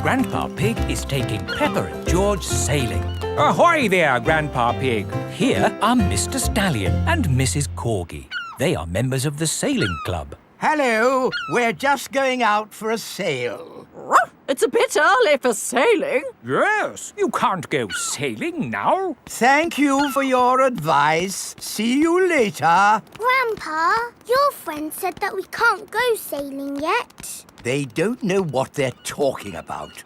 Grandpa Pig is taking Peppa and George sailing. Ahoy there, Grandpa Pig. Here are Mr. Stallion and Mrs. Corgi. They are members of the sailing club. Hello, we're just going out for a sail. It's a bit early for sailing. Yes, you can't go sailing now. Thank you for your advice. See you later. Grandpa, your friend said that we can't go sailing yet. They don't know what they're talking about.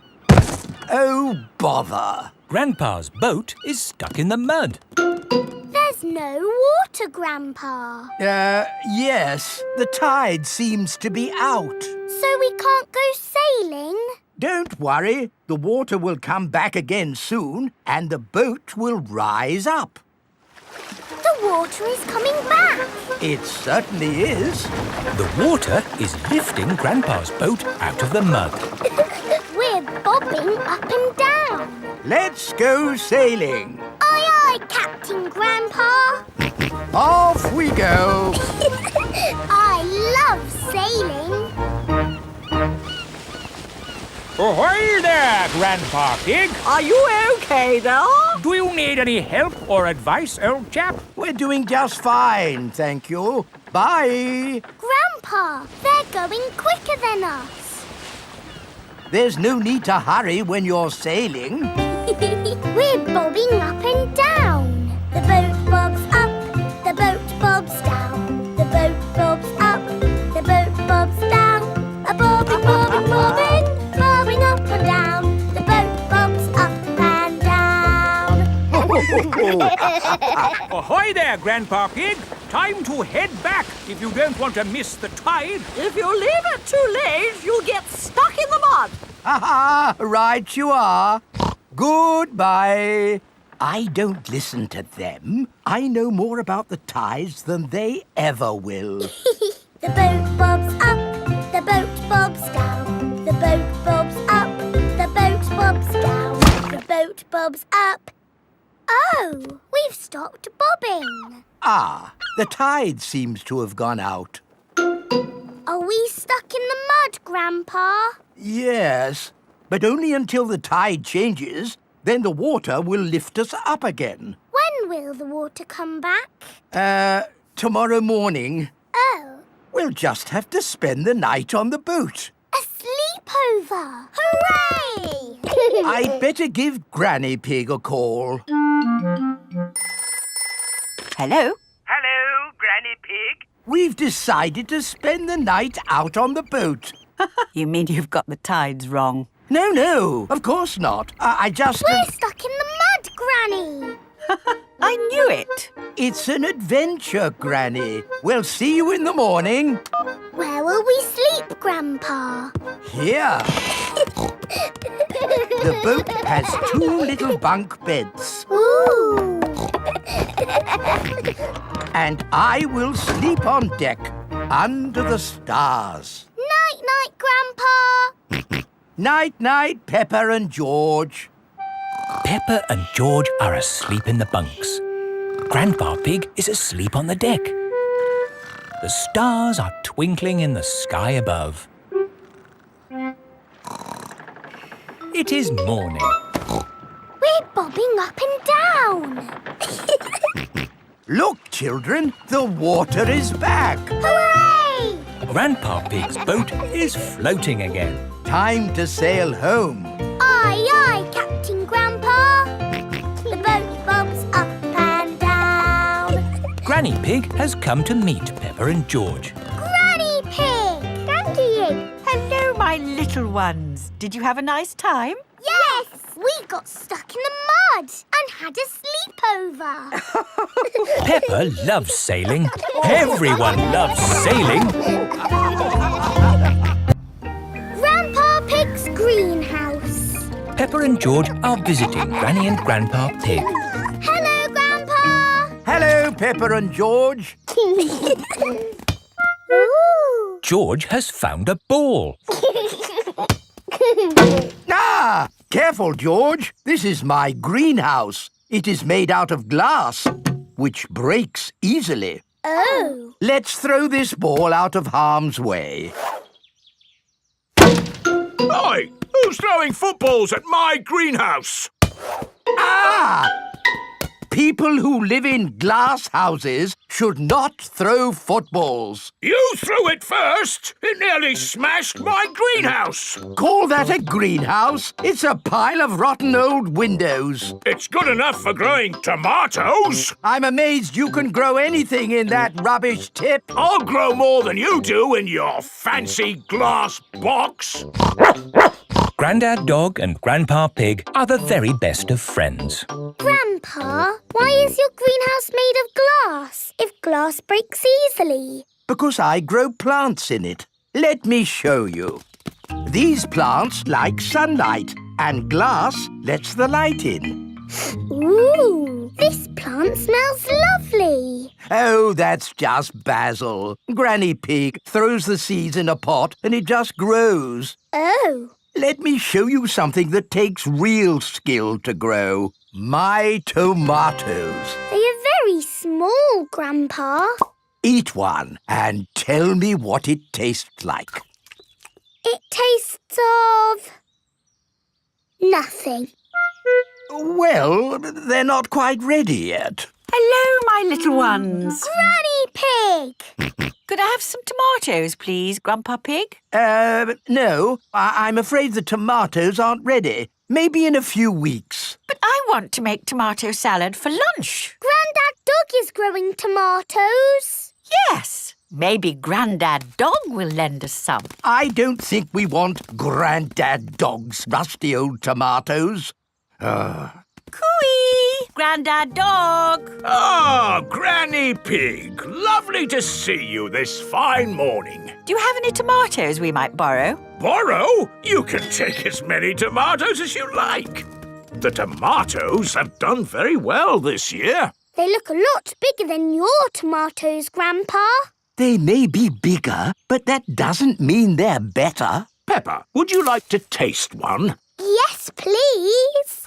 Oh, bother. Grandpa's boat is stuck in the mud. There's no water, Grandpa. Yes. The tide seems to be out. So we can't go sailing? Don't worry. The water will come back again soon and the boat will rise up. The water is coming back. It certainly is. The water is lifting Grandpa's boat out of the mud. We're bobbing up and down. Let's go sailing. Aye, aye, Captain Grandpa. Off we go. I love sailing. Ahoy there, Grandpa Pig. Are you okay there? Do you need any help or advice, old chap? We're doing just fine, thank you. Bye. Grandpa, they're going quicker than us. There's no need to hurry when you're sailing. We're bobbing up and down. The boat bobs up, the boat bobs down. The boat bobs up, the boat bobs down. A bobbing, bobbing, bobbing, bobbing up and down. The boat bobs up and down. Ahoy there, Grandpa Pig. Time to head back if you don't want to miss the tide. If you leave it too late, you'll get stuck in the mud. Ha-ha, right you are. Goodbye. I don't listen to them. I know more about the tides than they ever will. The boat bobs up, the boat bobs down. The boat bobs up, the boat bobs down. The boat bobs up. Oh, we've stopped bobbing. Ah, the tide seems to have gone out. Are we stuck in the mud, Grandpa? Yes, but only until the tide changes. Then the water will lift us up again. When will the water come back? Tomorrow morning. Oh, We'll just have to spend the night on the boat. a sleepover! Hooray! I'd better give Granny Pig a call. Hello? Hello, Granny Pig. We've decided to spend the night out on the boat. You mean you've got the tides wrong? No, of course not. I just... We're stuck in the mud, Granny! I knew it. It's an adventure, Granny. We'll see you in the morning. Where will we sleep, Grandpa? Here. The boat has 2 little bunk beds. Ooh! And I will sleep on deck, under the stars. Night-night, Grandpa! Night-night, Peppa and George. Peppa and George are asleep in the bunks. Grandpa Pig is asleep on the deck. The stars are twinkling in the sky above. It is morning. We're bobbing up and down. Look, children, the water is back. Hooray! Grandpa Pig's boat is floating again. Time to sail home. Aye, aye, Captain Grandpa. The boat bobs up and down. Granny Pig has come to meet Peppa and George. Granny Pig! Granny! Hello, my little ones. Did you have a nice time? Yes! We got stuck in the mud and had a sleepover. Peppa loves sailing. Everyone loves sailing. Grandpa Pig's greenhouse. Peppa and George are visiting Granny and Grandpa Pig. Hello, Grandpa. Hello, Peppa and George. Ooh. George has found a ball. Ah! Careful, George. This is my greenhouse. It is made out of glass, which breaks easily. Oh. Let's throw this ball out of harm's way. Oi! Who's throwing footballs at my greenhouse? Ah! People who live in glass houses should not throw footballs. You threw it first. It nearly smashed my greenhouse. Call that a greenhouse? It's a pile of rotten old windows. It's good enough for growing tomatoes. I'm amazed you can grow anything in that rubbish tip. I'll grow more than you do in your fancy glass box. Grandad Dog and Grandpa Pig are the very best of friends. Grandpa, why is your greenhouse made of glass if glass breaks easily? Because I grow plants in it. Let me show you. These plants like sunlight, and glass lets the light in. Ooh, this plant smells lovely. Oh, that's just basil. Granny Pig throws the seeds in a pot and it just grows. Oh. Let me show you something that takes real skill to grow. My tomatoes. They are very small, Grandpa. Eat one and tell me what it tastes like. It tastes of... nothing. Well, they're not quite ready yet. Hello, my little ones. Granny Pig! Could I have some tomatoes, please, Grandpa Pig? No. I'm afraid the tomatoes aren't ready. Maybe in a few weeks. But I want to make tomato salad for lunch. Grandad Dog is growing tomatoes. Yes. Maybe Grandad Dog will lend us some. I don't think we want Grandad Dog's rusty old tomatoes. Cooey! Grandad Dog! Ah, Granny Pig. Lovely to see you this fine morning. Do you have any tomatoes we might borrow? Borrow? You can take as many tomatoes as you like. The tomatoes have done very well this year. They look a lot bigger than your tomatoes, Grandpa. They may be bigger, but that doesn't mean they're better. Peppa, would you like to taste one? Yes, please.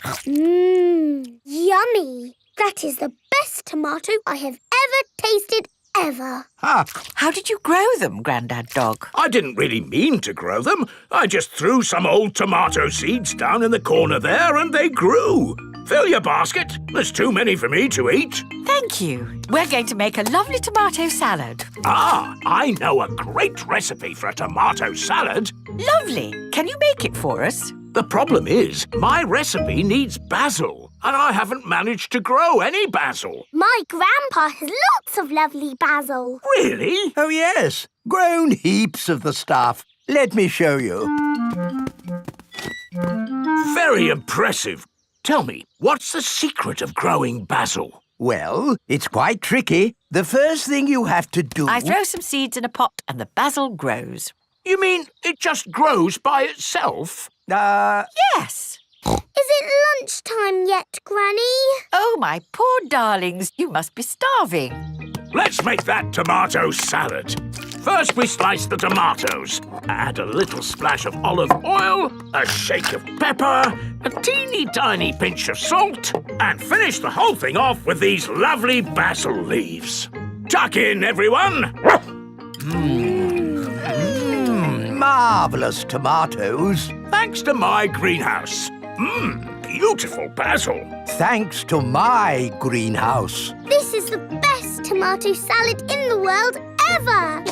Yummy. That is the best tomato I have ever tasted ever. How did you grow them, Grandad Dog? I didn't really mean to grow them. I just threw some old tomato seeds down in the corner there and they grew. Fill your basket. There's too many for me to eat. Thank you. We're going to make a lovely tomato salad. Ah, I know a great recipe for a tomato salad. Lovely. Can you make it for us? The problem is, my recipe needs basil, and I haven't managed to grow any basil. My grandpa has lots of lovely basil. Really? Oh, yes. Grown heaps of the stuff. Let me show you. Very impressive. Tell me, what's the secret of growing basil? Well, it's quite tricky. The first thing you have to do... I throw some seeds in a pot and the basil grows. You mean it just grows by itself? Yes. Is it lunchtime yet, Granny? Oh, my poor darlings, you must be starving. Let's make that tomato salad. First, we slice the tomatoes. Add a little splash of olive oil, a shake of pepper, a teeny tiny pinch of salt, and finish the whole thing off with these lovely basil leaves. Tuck in, everyone. Marvellous tomatoes. Thanks to my greenhouse. Beautiful basil. Thanks to my greenhouse. This is the best tomato salad in the world ever.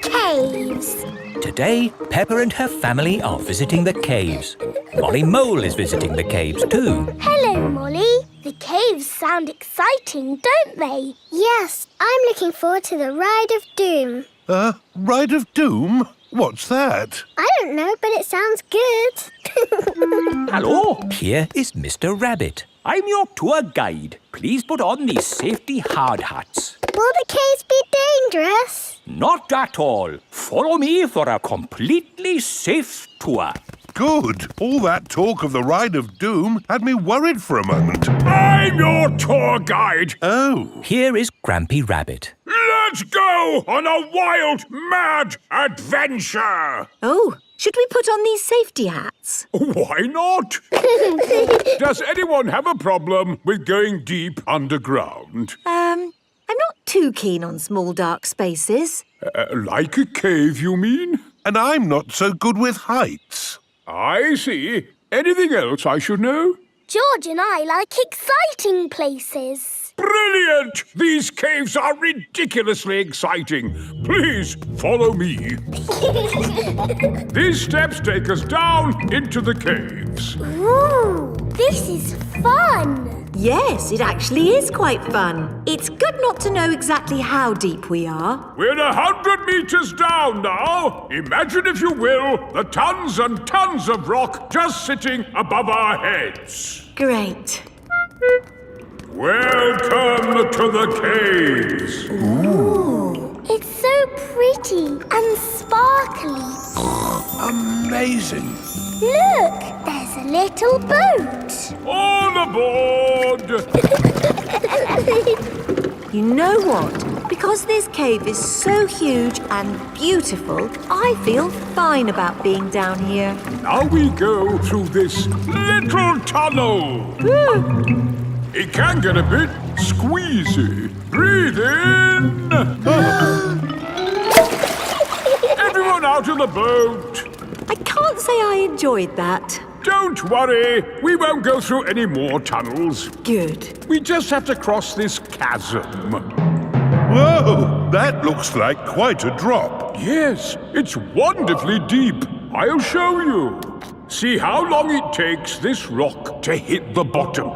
Caves. Today, Peppa and her family are visiting the caves. Molly Mole is visiting the caves too. Hello, Molly. The caves sound exciting, don't they? Yes, I'm looking forward to the Ride of Doom. Ride of Doom? What's that? I don't know, but it sounds good. Hello. Here is Mr. Rabbit. I'm your tour guide. Please put on these safety hard hats. Will the caves be dangerous? Not at all. Follow me for a completely safe tour. Good. All that talk of the Ride of Doom had me worried for a moment. I'm your tour guide. Oh. Here is Grampy Rabbit. Let's go on a wild, mad adventure. Oh, should we put on these safety hats? Why not? Does anyone have a problem with going deep underground? I'm not too keen on small dark spaces. Like a cave, you mean? And I'm not so good with heights. I see. Anything else I should know? George and I like exciting places. Brilliant! These caves are ridiculously exciting. Please follow me. These steps take us down into the caves. Ooh, this is fun. Yes, it actually is quite fun. It's good not to know exactly how deep we are. We're 100 meters down now. Imagine, if you will, the tons and tons of rock just sitting above our heads. Great. Welcome to the caves. Ooh, it's so pretty and sparkly. Amazing. Look, there's a little boat. All aboard! You know what? Because this cave is so huge and beautiful, I feel fine about being down here. Now we go through this little tunnel. It can get a bit squeezy. Breathe in. Everyone out of the boat. I can't say I enjoyed that. Don't worry, we won't go through any more tunnels. Good. We just have to cross this chasm. Whoa, that looks like quite a drop. Yes, it's wonderfully deep. I'll show you. See how long it takes this rock to hit the bottom.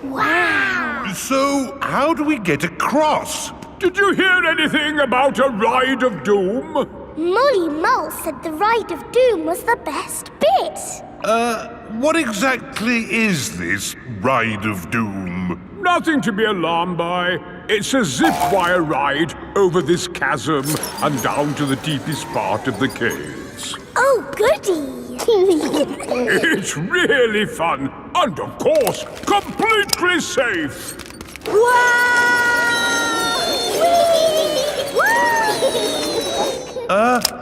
Wow. So, how do we get across? Did you hear anything about a ride of doom? Molly Mull said the ride of doom was the best bit. What exactly is this ride of doom? Nothing to be alarmed by. It's a zip wire ride over this chasm and down to the deepest part of the caves. Oh, goody. It's really fun and, of course, completely safe.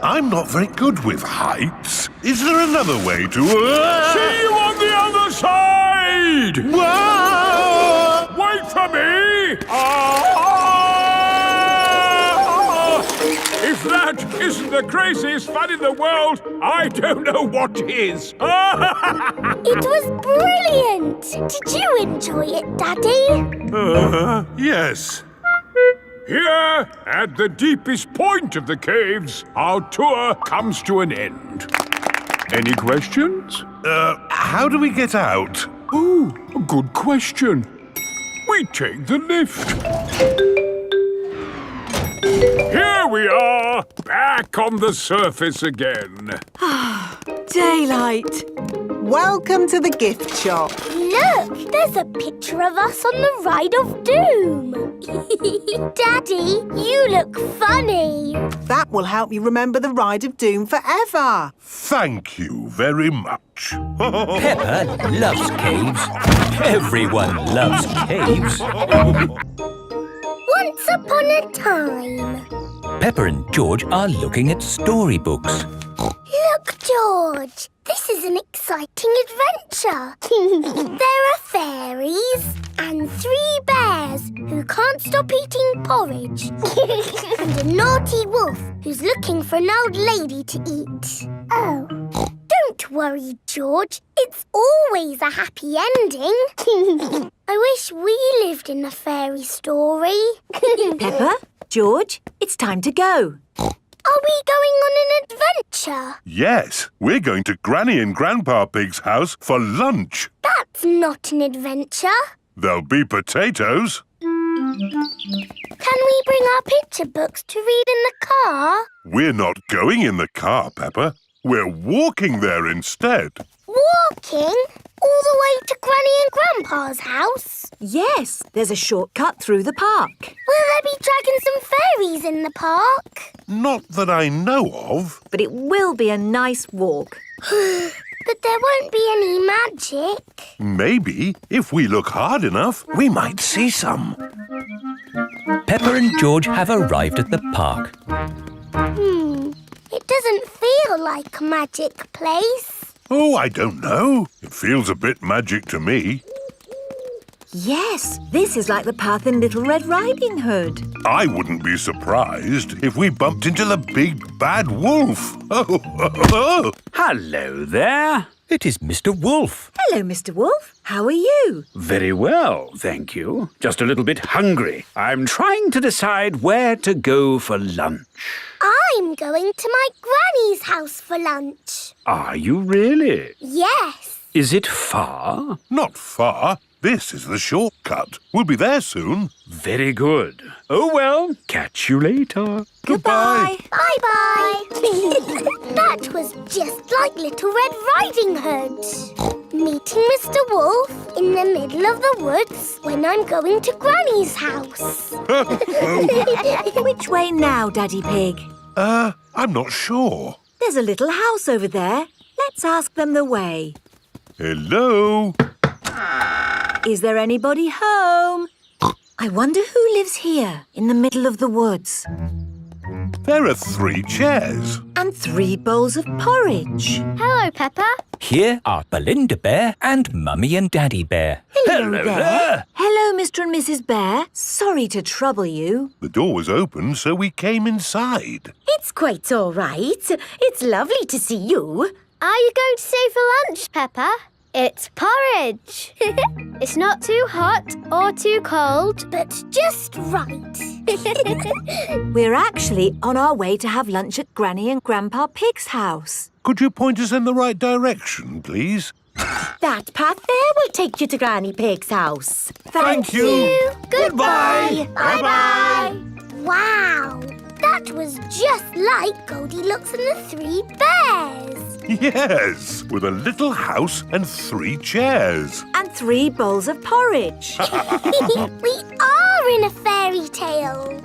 I'm not very good with heights. Is there another way to... See you on the other side! Whoa! Wait for me! If that isn't the craziest fun in the world, I don't know what is. It was brilliant. Did you enjoy it, Daddy? Yes. Here, at the deepest point of the caves, our tour comes to an end. Any questions? How do we get out? Oh, a good question. We take the lift. Here we are, back on the surface again. Daylight. Welcome to the gift shop. Look, there's a picture of us on the ride of doom. Daddy, you look funny. That will help you remember the ride of doom forever. Thank you very much. Peppa loves caves. Everyone loves caves. Once upon a time. Peppa and George are looking at storybooks. Look, George, this is an exciting adventure. There are fairies and 3 bears who can't stop eating porridge. And a naughty wolf who's looking for an old lady to eat. Oh. Don't worry, George. It's always a happy ending. I wish we lived in a fairy story. Peppa, George, it's time to go. Are we going on an adventure? Yes, we're going to Granny and Grandpa Pig's house for lunch. That's not an adventure. There'll be potatoes. Can we bring our picture books to read in the car? We're not going in the car, Peppa. We're walking there instead. Walking? All the way to Granny and Grandpa's house? Yes, there's a shortcut through the park. Will there be dragons and fairies in the park? Not that I know of. But it will be a nice walk. But there won't be any magic. Maybe, if we look hard enough, we might see some. Peppa and George have arrived at the park. It doesn't feel like a magic place. Oh, I don't know. It feels a bit magic to me. Yes, this is like the path in Little Red Riding Hood. I wouldn't be surprised if we bumped into the big bad wolf. Hello there. It is Mr. Wolf. Hello, Mr. Wolf. How are you? Very well, thank you. Just a little bit hungry. I'm trying to decide where to go for lunch. I'm going to my granny's house for lunch. Are you really? Yes. Is it far? Not far. This is the shortcut. We'll be there soon. Very good. Oh, well, catch you later. Goodbye. Bye-bye. That was just like Little Red Riding Hood. Meeting Mr. Wolf in the middle of the woods when I'm going to Granny's house. Which way now, Daddy Pig? I'm not sure. There's a little house over there. Let's ask them the way. Hello? Is there anybody home? I wonder who lives here in the middle of the woods. There are 3 chairs. And 3 bowls of porridge. Hello, Peppa. Here are Belinda Bear and Mummy and Daddy Bear. Hello there. Hello, Mr. and Mrs. Bear. Sorry to trouble you. The door was open, so we came inside. It's quite all right. It's lovely to see you. Are you going to stay for lunch, Peppa? It's porridge. It's not too hot or too cold, but just right. We're actually on our way to have lunch at Granny and Grandpa Pig's house. Could you point us in the right direction, please? That path there will take you to Granny Pig's house. Thank you. Goodbye. Bye-bye. Wow, that was just like Goldilocks and the 3 bears. Yes, with a little house and 3 chairs. And 3 bowls of porridge. We are in a fairy tale.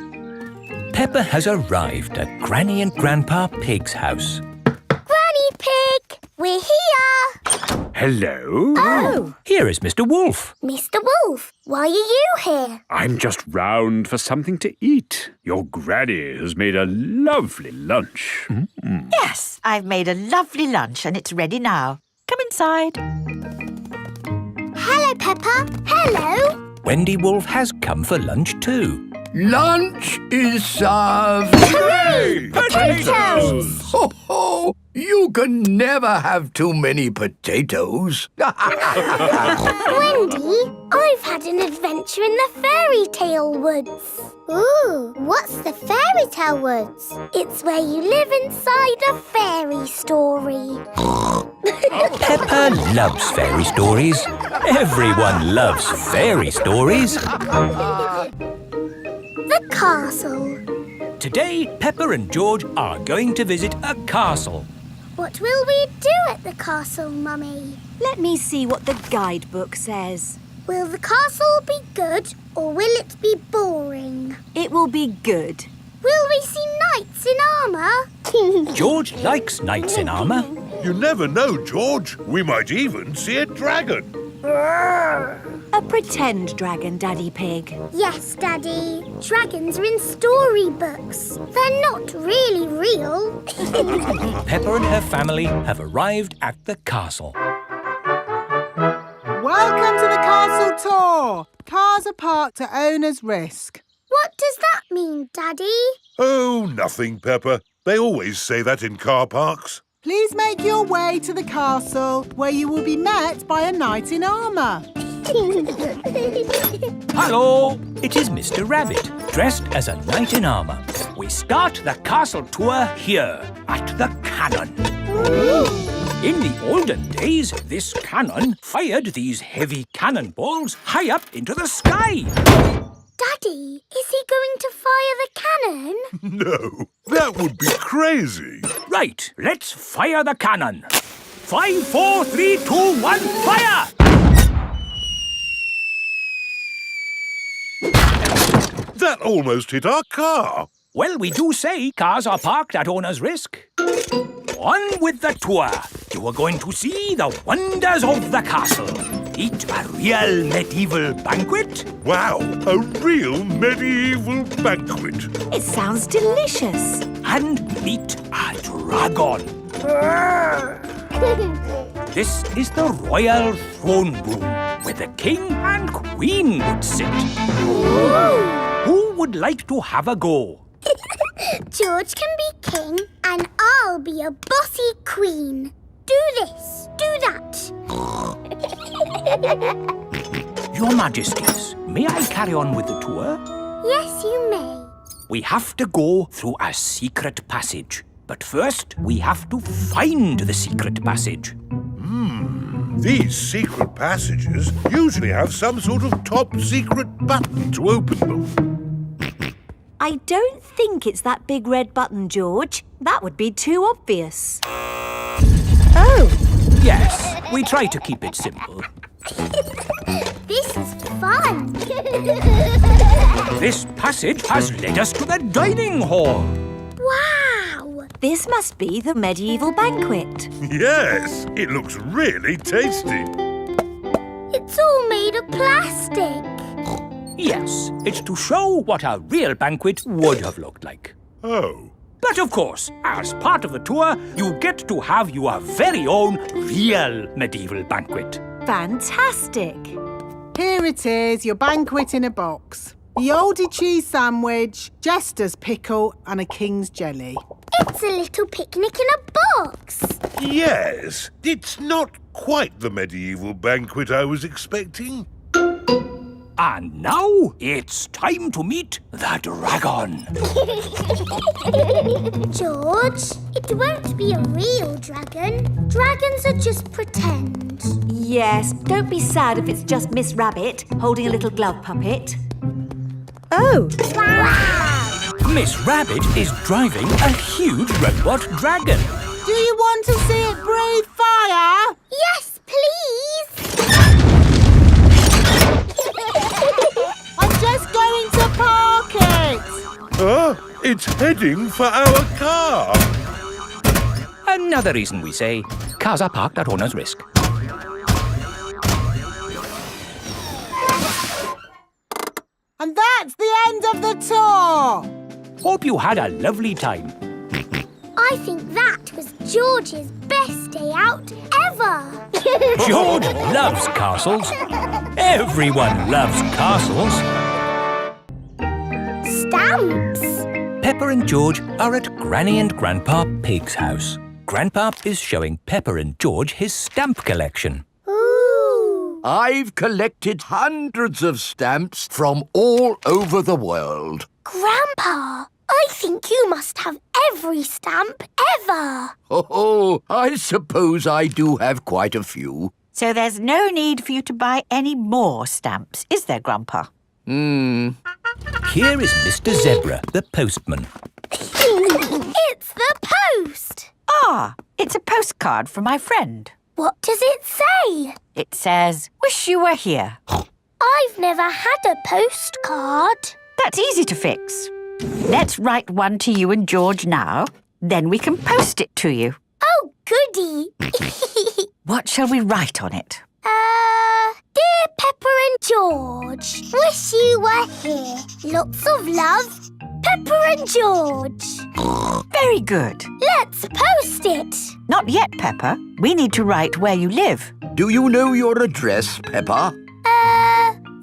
Peppa has arrived at Granny and Grandpa Pig's house. Granny Pig, we're here. Hello. Oh, Here is Mr. Wolf. Mr. Wolf, why are you here? I'm just round for something to eat. Your granny has made a lovely lunch. Yes, I've made a lovely lunch and it's ready now. Come inside. Hello, Peppa. Hello. Wendy Wolf has come for lunch too. Lunch is served. Hooray! Potatoes! Ho, ho! You can never have too many potatoes. Wendy, I've had an adventure in the fairy tale woods. Ooh, what's the fairy tale woods? It's where you live inside a fairy story. Peppa loves fairy stories. Everyone loves fairy stories. The castle. Today, Peppa and George are going to visit a castle. What will we do at the castle, Mummy? Let me see what the guidebook says. Will the castle be good or will it be boring? It will be good. Will we see knights in armour? George likes knights in armour. You never know, George. We might even see a dragon. A pretend dragon, Daddy Pig. Yes, Daddy. Dragons are in storybooks. They're not really real. Peppa and her family have arrived at the castle. Welcome to the castle tour. Cars are parked at owner's risk. What does that mean, Daddy? Oh, nothing, Peppa. They always say that in car parks. Please make your way to the castle, where you will be met by a knight in armour. Hello! It is Mr. Rabbit, dressed as a knight in armour. We start the castle tour here, at the cannon. In the olden days, this cannon fired these heavy cannonballs high up into the sky. Daddy, is he going to fire the cannon? No, that would be crazy. Right, let's fire the cannon. 5, 4, 3, 2, 1, fire! That almost hit our car. Well, we do say cars are parked at owner's risk. On with the tour. You are going to see the wonders of the castle. Eat a real medieval banquet. Wow, a real medieval banquet. It sounds delicious. And meet a dragon. This is the royal throne room, where the king and queen would sit. Ooh. Who would like to have a go? George can be king and I'll be a bossy queen. Do this, do that. Your Majesties, may I carry on with the tour? Yes, you may. We have to go through a secret passage. But first, we have to find the secret passage. These secret passages usually have some sort of top secret button to open them. I don't think it's that big red button, George. That would be too obvious. Oh! Yes, we try to keep it simple. This is fun. This passage has led us to the dining hall. Wow! This must be the medieval banquet. Yes, it looks really tasty. It's all made of plastic. Yes, it's to show what a real banquet would have looked like. Oh. But of course, as part of the tour, you get to have your very own real medieval banquet. Fantastic! Here it is, your banquet in a box. The oldie cheese sandwich, jester's pickle and a king's jelly. It's a little picnic in a box. Yes, it's not quite the medieval banquet I was expecting. And now it's time to meet the dragon. George, it won't be a real dragon. Dragons are just pretend. Yes, don't be sad if it's just Miss Rabbit holding a little glove puppet. Oh! Wow! Miss Rabbit is driving a huge robot dragon. Do you want to see it breathe fire? Yes, please. I'm just going to park it. It's heading for our car. Another reason we say cars are parked at owner's risk. And that's the end of the tour. Hope you had a lovely time. I think that was George's best day out ever. George loves castles. Everyone loves castles. Stamps. Peppa and George are at Granny and Grandpa Pig's house. Grandpa is showing Peppa and George his stamp collection. Ooh. I've collected hundreds of stamps from all over the world. Grandpa, I think you must have every stamp ever. Oh, I suppose I do have quite a few. So there's no need for you to buy any more stamps, is there, Grandpa? Here is Mr. Zebra, the postman. It's the post. Ah, it's a postcard from my friend. What does it say? It says, "Wish you were here." I've never had a postcard. That's easy to fix. Let's write one to you and George now. Then we can post it to you. Oh, goody. What shall we write on it? Dear Peppa and George, wish you were here. Lots of love, Peppa and George. Very good. Let's post it. Not yet, Peppa. We need to write where you live. Do you know your address, Peppa?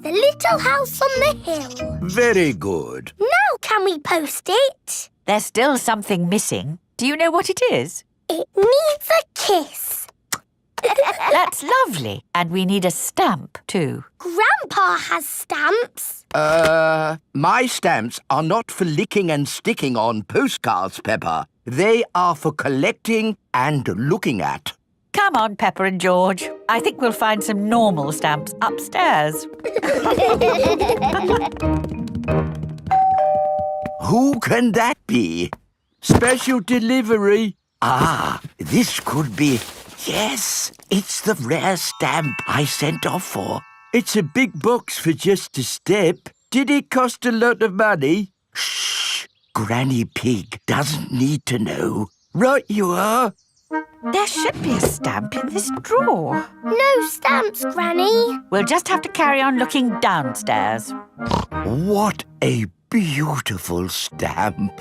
The little house on the hill. Very good. Now can we post it? There's still something missing. Do you know what it is? It needs a kiss. That's lovely. And we need a stamp, too. Grandpa has stamps. My stamps are not for licking and sticking on postcards, Peppa. They are for collecting and looking at. Come on, Peppa and George. I think we'll find some normal stamps upstairs. Who can that be? Special delivery. Ah, this could be... Yes, it's the rare stamp I sent off for. It's a big box for just a step. Did it cost a lot of money? Shh! Granny Pig doesn't need to know. Right you are. There should be a stamp in this drawer. No stamps, Granny. We'll just have to carry on looking downstairs. What a beautiful stamp.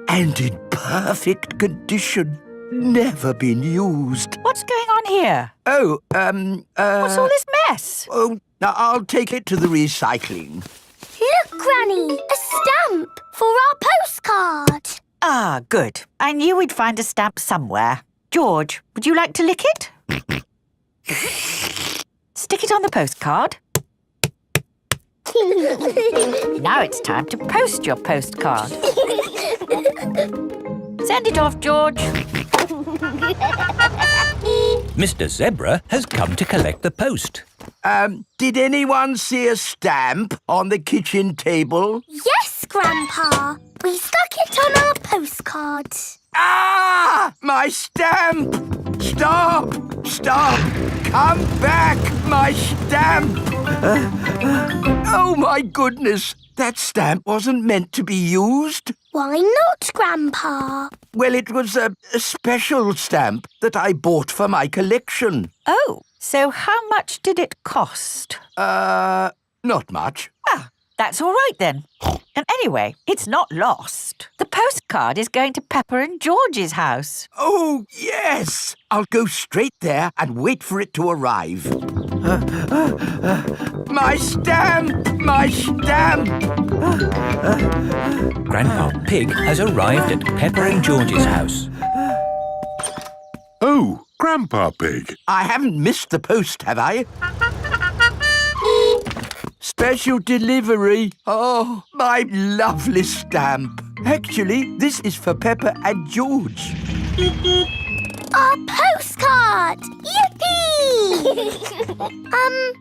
And in perfect condition. Never been used. What's going on here? Oh, What's all this mess? Oh, Now, I'll take it to the recycling. Look, Granny, a stamp for our postcard. Ah, good. I knew we'd find a stamp somewhere. George, would you like to lick it? Stick it on the postcard. Now it's time to post your postcard. Send it off, George. Mr. Zebra has come to collect the post. Did anyone see a stamp on the kitchen table? Yes, Grandpa. We stuck it on our postcard. Ah! My stamp! Stop! Stop! Come back! My stamp! Oh, my goodness! That stamp wasn't meant to be used. Why not, Grandpa? Well, it was a special stamp that I bought for my collection. Oh, so how much did it cost? Not much. Ah, that's all right then. And anyway, it's not lost. The postcard is going to Peppa and George's house. Oh, yes! I'll go straight there and wait for it to arrive. My stamp! My stamp! Grandpa Pig has arrived at Peppa and George's house. Oh, Grandpa Pig. I haven't missed the post, have I? Special delivery. Oh, my lovely stamp. Actually, this is for Peppa and George. Our postcard! Yippee!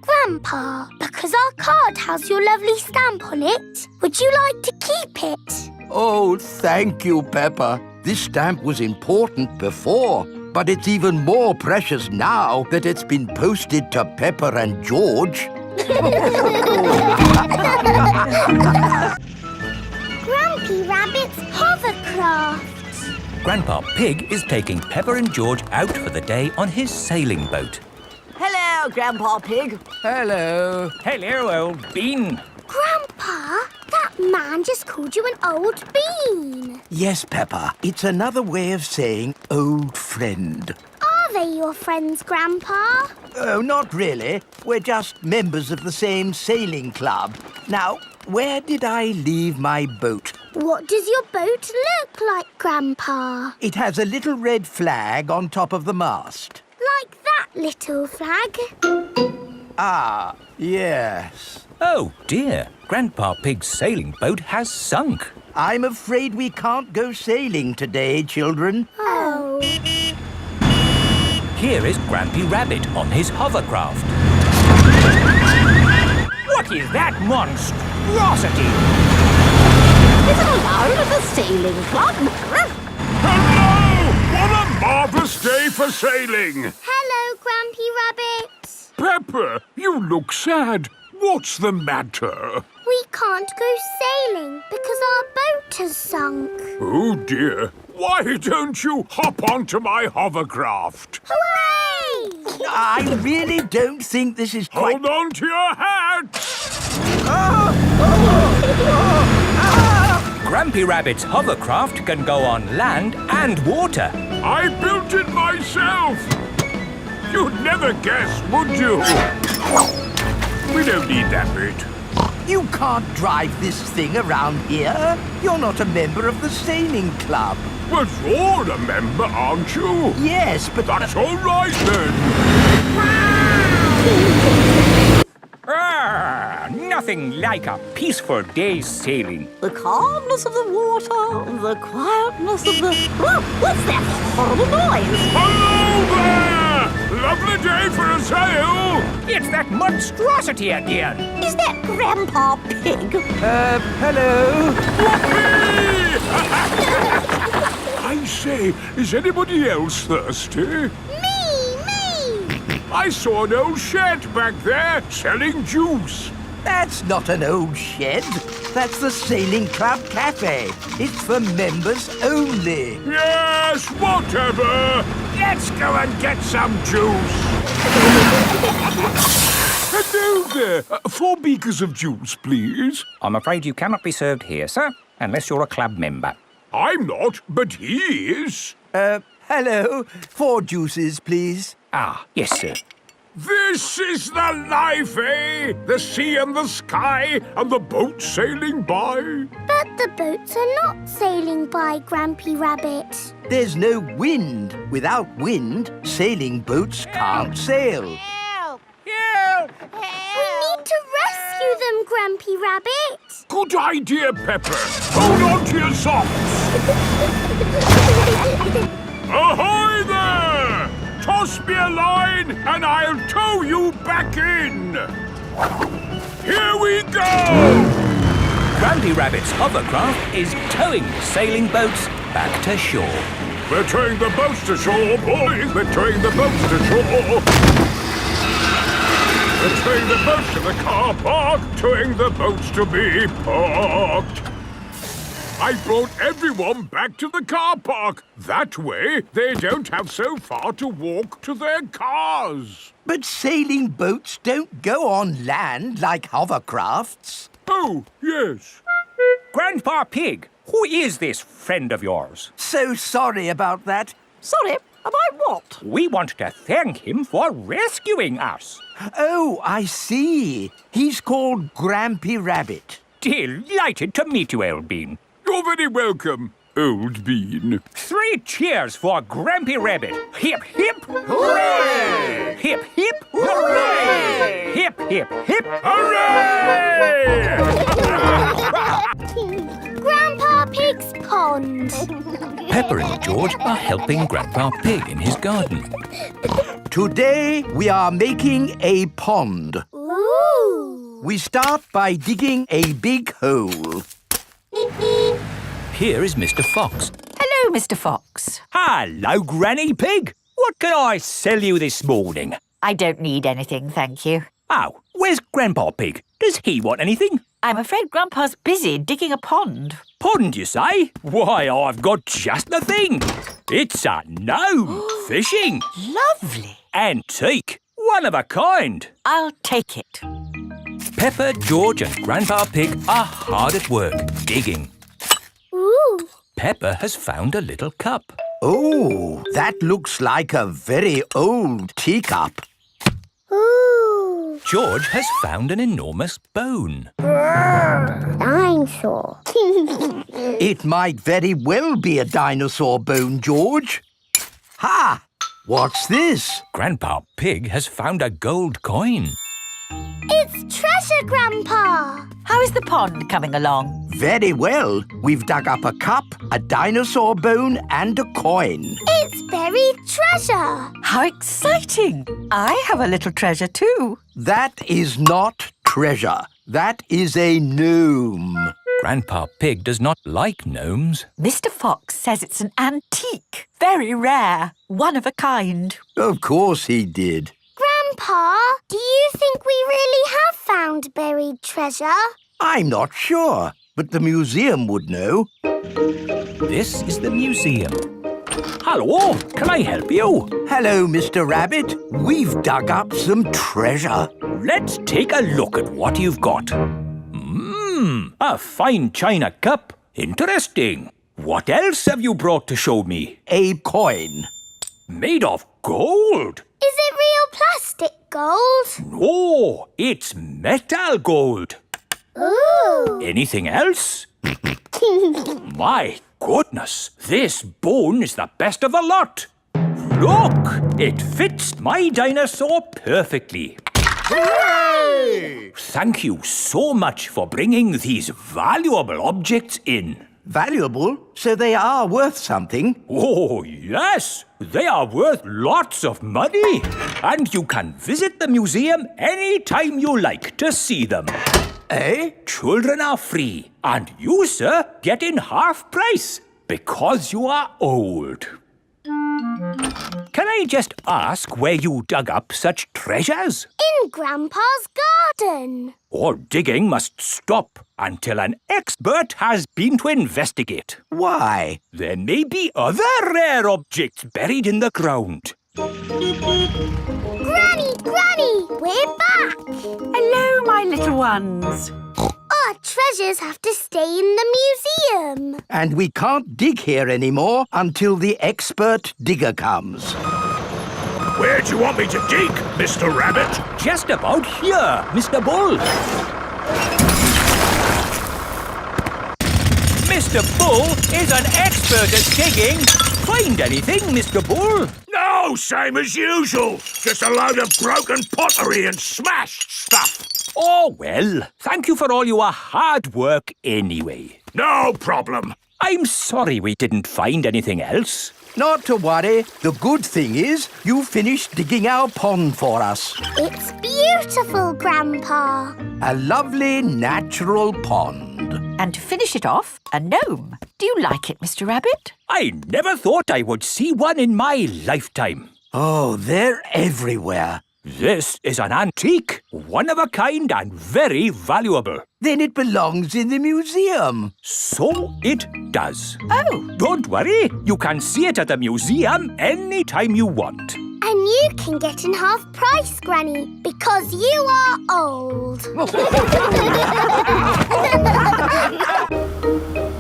Grandpa, because our card has your lovely stamp on it, would you like to keep it? Oh, thank you, Peppa. This stamp was important before, but it's even more precious now that it's been posted to Peppa and George. Grampy Rabbit's hovercraft. Grandpa Pig is taking Peppa and George out for the day on his sailing boat. Hello, Grandpa Pig. Hello. Hello, old bean. Grandpa, that man just called you an old bean. Yes, Peppa. It's another way of saying old friend. Are they your friends, Grandpa? Oh, not really. We're just members of the same sailing club. Now, where did I leave my boat? What does your boat look like, Grandpa? It has a little red flag on top of the mast. Like that little flag? Ah, yes. Oh, dear. Grandpa Pig's sailing boat has sunk. I'm afraid we can't go sailing today, children. Oh. Here is Grampy Rabbit on his hovercraft. What is that monstrosity? Is it allowed at the sailing club? Hello! What a marvellous day for sailing! Hello, Grampy Rabbit. Peppa, you look sad. What's the matter? We can't go sailing because our boat has sunk. Oh, dear. Why don't you hop onto my hovercraft? Hooray! I really don't think this is quite... Hold on to your hat! Grampy Rabbit's hovercraft can go on land and water. I built it myself. You'd never guess, would you? We don't need that bit. You can't drive this thing around here. You're not a member of the sailing club. Well, you're a member, aren't you? Yes, but... That's all right, then. Nothing like a peaceful day's sailing. The calmness of the water, the quietness of the... Oh, what's that horrible noise? Hello there! Lovely day for a sail! It's that monstrosity again. Is that Grandpa Pig? hello? I say, is anybody else thirsty? Me! I saw an old shed back there selling juice. That's not an old shed. That's the Sailing Club Cafe. It's for members only. Yes, whatever. Let's go and get some juice. Hello there. 4 beakers of juice, please. I'm afraid you cannot be served here, sir, unless you're a club member. I'm not, but he is. Hello. 4 juices, please. Ah, yes, sir. This is the life, eh? The sea and the sky and the boat sailing by. But the boats are not sailing by, Grampy Rabbit. There's no wind. Without wind, sailing boats can't sail. Help! Help! We need to rescue them, Grampy Rabbit. Good idea, Pepper. Hold on to your socks. Ahoy there! Toss me a line and I'll tow you back in. Here we go! Grampy Rabbit's hovercraft is towing the sailing boats back to shore. We're towing the boats to shore, boys. We're towing the boats to shore. We're towing the boats to the car park, towing the boats to be parked. I brought everyone back to the car park. That way, they don't have so far to walk to their cars. But sailing boats don't go on land like hovercrafts. Oh, yes. Grandpa Pig, who is this friend of yours? So sorry about that. Sorry, about what? We want to thank him for rescuing us. Oh, I see. He's called Grampy Rabbit. Delighted to meet you, Old Bean. You're very welcome, Old Bean. 3 cheers for Grampy Rabbit. Hip, hip, hooray! Hip, hip, hooray! Hip, hip, hip, Hooray! Grandpa Pig's pond. Peppa and George are helping Grandpa Pig in his garden. Today we are making a pond. Ooh. We start by digging a big hole. Here is Mr. Fox. Hello, Mr. Fox. Hello, Granny Pig. What can I sell you this morning? I don't need anything, thank you. Oh, where's Grandpa Pig? Does he want anything? I'm afraid Grandpa's busy digging a pond. Pond, you say? Why, I've got just the thing. It's a gnome fishing. Lovely. Antique. One of a kind. I'll take it. Peppa, George and Grandpa Pig are hard at work, digging. Ooh. Peppa has found a little cup. Oh, that looks like a very old teacup. Ooh. George has found an enormous bone. Dinosaur. It might very well be a dinosaur bone, George. Ha! What's this? Grandpa Pig has found a gold coin. It's treasure, Grandpa. How is the pond coming along? Very well. We've dug up a cup, a dinosaur bone and a coin. It's buried treasure. How exciting! I have a little treasure too. That is not treasure. That is a gnome. Grandpa Pig does not like gnomes. Mr. Fox says it's an antique. Very rare. One of a kind. Of course he did. Grandpa, do you think we really have found buried treasure? I'm not sure, but the museum would know. This is the museum. Hello, can I help you? Hello, Mr. Rabbit. We've dug up some treasure. Let's take a look at what you've got. A fine china cup. Interesting. What else have you brought to show me? A coin. Made of gold. Is it real plastic gold? No, it's metal gold. Ooh. Anything else? My goodness, this bone is the best of the lot. Look, it fits my dinosaur perfectly. Hooray! Thank you so much for bringing these valuable objects in. Valuable? So they are worth something? Oh, yes. They are worth lots of money. And you can visit the museum any time you like to see them. Eh? Children are free. And you, sir, get in half price because you are old. Can I just ask where you dug up such treasures? In Grandpa's garden. All digging must stop until an expert has been to investigate. Why? There may be other rare objects buried in the ground. Granny, we're back. Hello, my little ones. Our treasures have to stay in the museum. And we can't dig here anymore until the expert digger comes. Where do you want me to dig, Mr. Rabbit? Just about here, Mr. Bull. Mr. Bull is an expert at digging. Find anything, Mr. Bull? No, same as usual. Just a load of broken pottery and smashed stuff. Oh, well, thank you for all your hard work anyway. No problem. I'm sorry we didn't find anything else. Not to worry. The good thing is you finished digging our pond for us. It's beautiful, Grandpa. A lovely natural pond. And to finish it off, a gnome. Do you like it, Mr. Rabbit? I never thought I would see one in my lifetime. Oh, they're everywhere. This is an antique, one of a kind and very valuable. Then it belongs in the museum. So it does. Oh. Don't worry, you can see it at the museum any time you want. And you can get in half price, Granny, because you are old.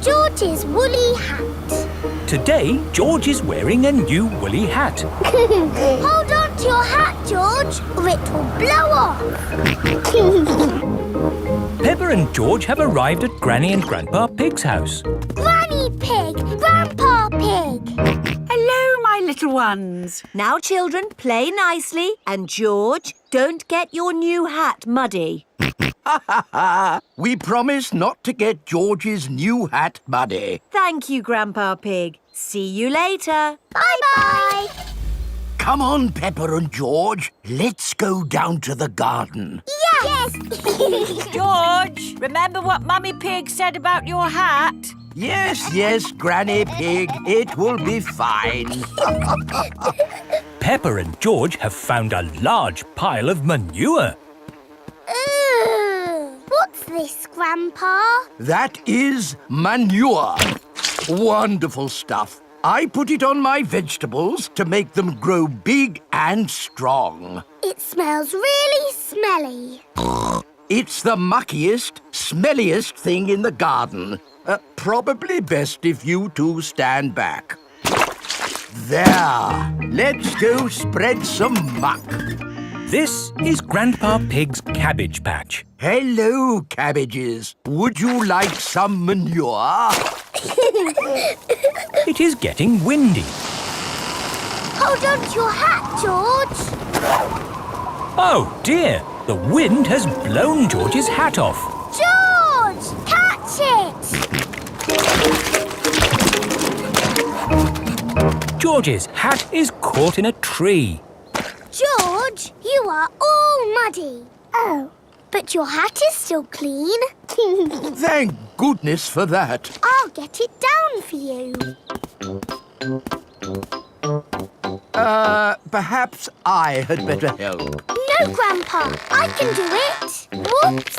George's woolly hat. Today, George is wearing a new woolly hat. Hold on to your hat, George, or it will blow off. Peppa and George have arrived at Granny and Grandpa Pig's house. Granny Pig, Grandpa Pig. Hello, my little ones. Now, children, play nicely. And George, don't get your new hat muddy. We promise not to get George's new hat muddy. Thank you, Grandpa Pig. See you later. Bye-bye. Come on, Peppa and George. Let's go down to the garden. Yes. George, remember what Mummy Pig said about your hat? Yes, Granny Pig. It will be fine. Peppa and George have found a large pile of manure. What's this, Grandpa? That is manure. Wonderful stuff. I put it on my vegetables to make them grow big and strong. It smells really smelly. It's the muckiest, smelliest thing in the garden. Probably best if you two stand back. There. Let's go spread some muck. This is Grandpa Pig's cabbage patch. Hello, cabbages. Would you like some manure? It is getting windy. Hold on to your hat, George. Oh dear, the wind has blown George's hat off. George, catch it. George's hat is caught in a tree. George, you are all muddy. Oh, but your hat is still clean. Thank goodness for that. I'll get it down for you. Perhaps I had better help. No, Grandpa, I can do it. Whoops.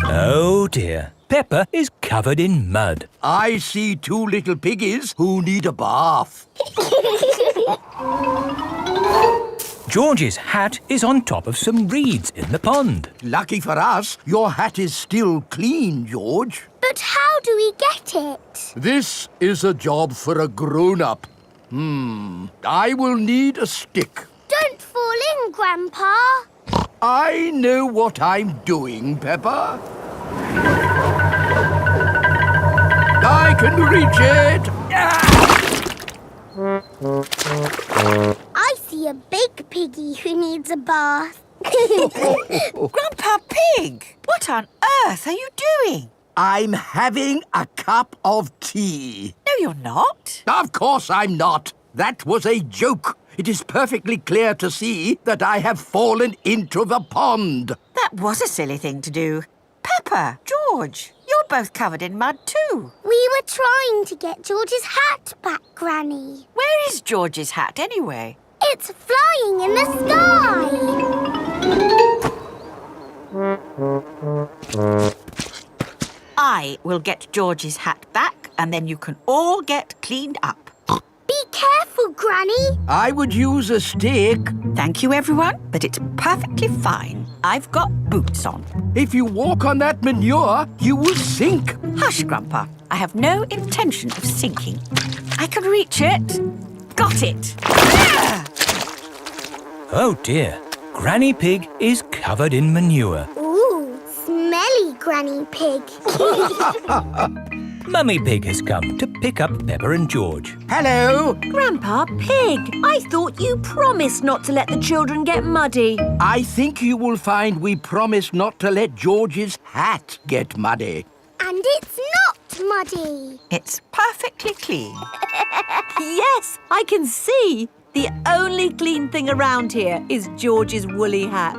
Oh dear, Peppa is covered in mud. I see two little piggies who need a bath. George's hat is on top of some reeds in the pond. Lucky for us, your hat is still clean, George. But how do we get it? This is a job for a grown-up. I will need a stick. Don't fall in, Grandpa. I know what I'm doing, Peppa. I can reach it. I see a big piggy who needs a bath. Grandpa Pig, what on earth are you doing? I'm having a cup of tea. No, you're not. Of course I'm not. That was a joke. It is perfectly clear to see that I have fallen into the pond. That was a silly thing to do. Peppa, George, you're both covered in mud too. We were trying to get George's hat back, Granny. Where is George's hat anyway? It's flying in the sky. I will get George's hat back and then you can all get cleaned up. Be careful, Granny. I would use a stick. Thank you, everyone, but it's perfectly fine. I've got boots on. If you walk on that manure, you will sink. Hush, Grandpa. I have no intention of sinking. I can reach it. Got got it! Oh dear, Granny Pig is covered in manure. Ooh, smelly Granny Pig. Mummy Pig has come to pick up Peppa and George. Hello. Grandpa Pig, I thought you promised not to let the children get muddy. I think you will find we promised not to let George's hat get muddy. And it's not muddy. It's perfectly clean. Yes, I can see. The only clean thing around here is George's woolly hat.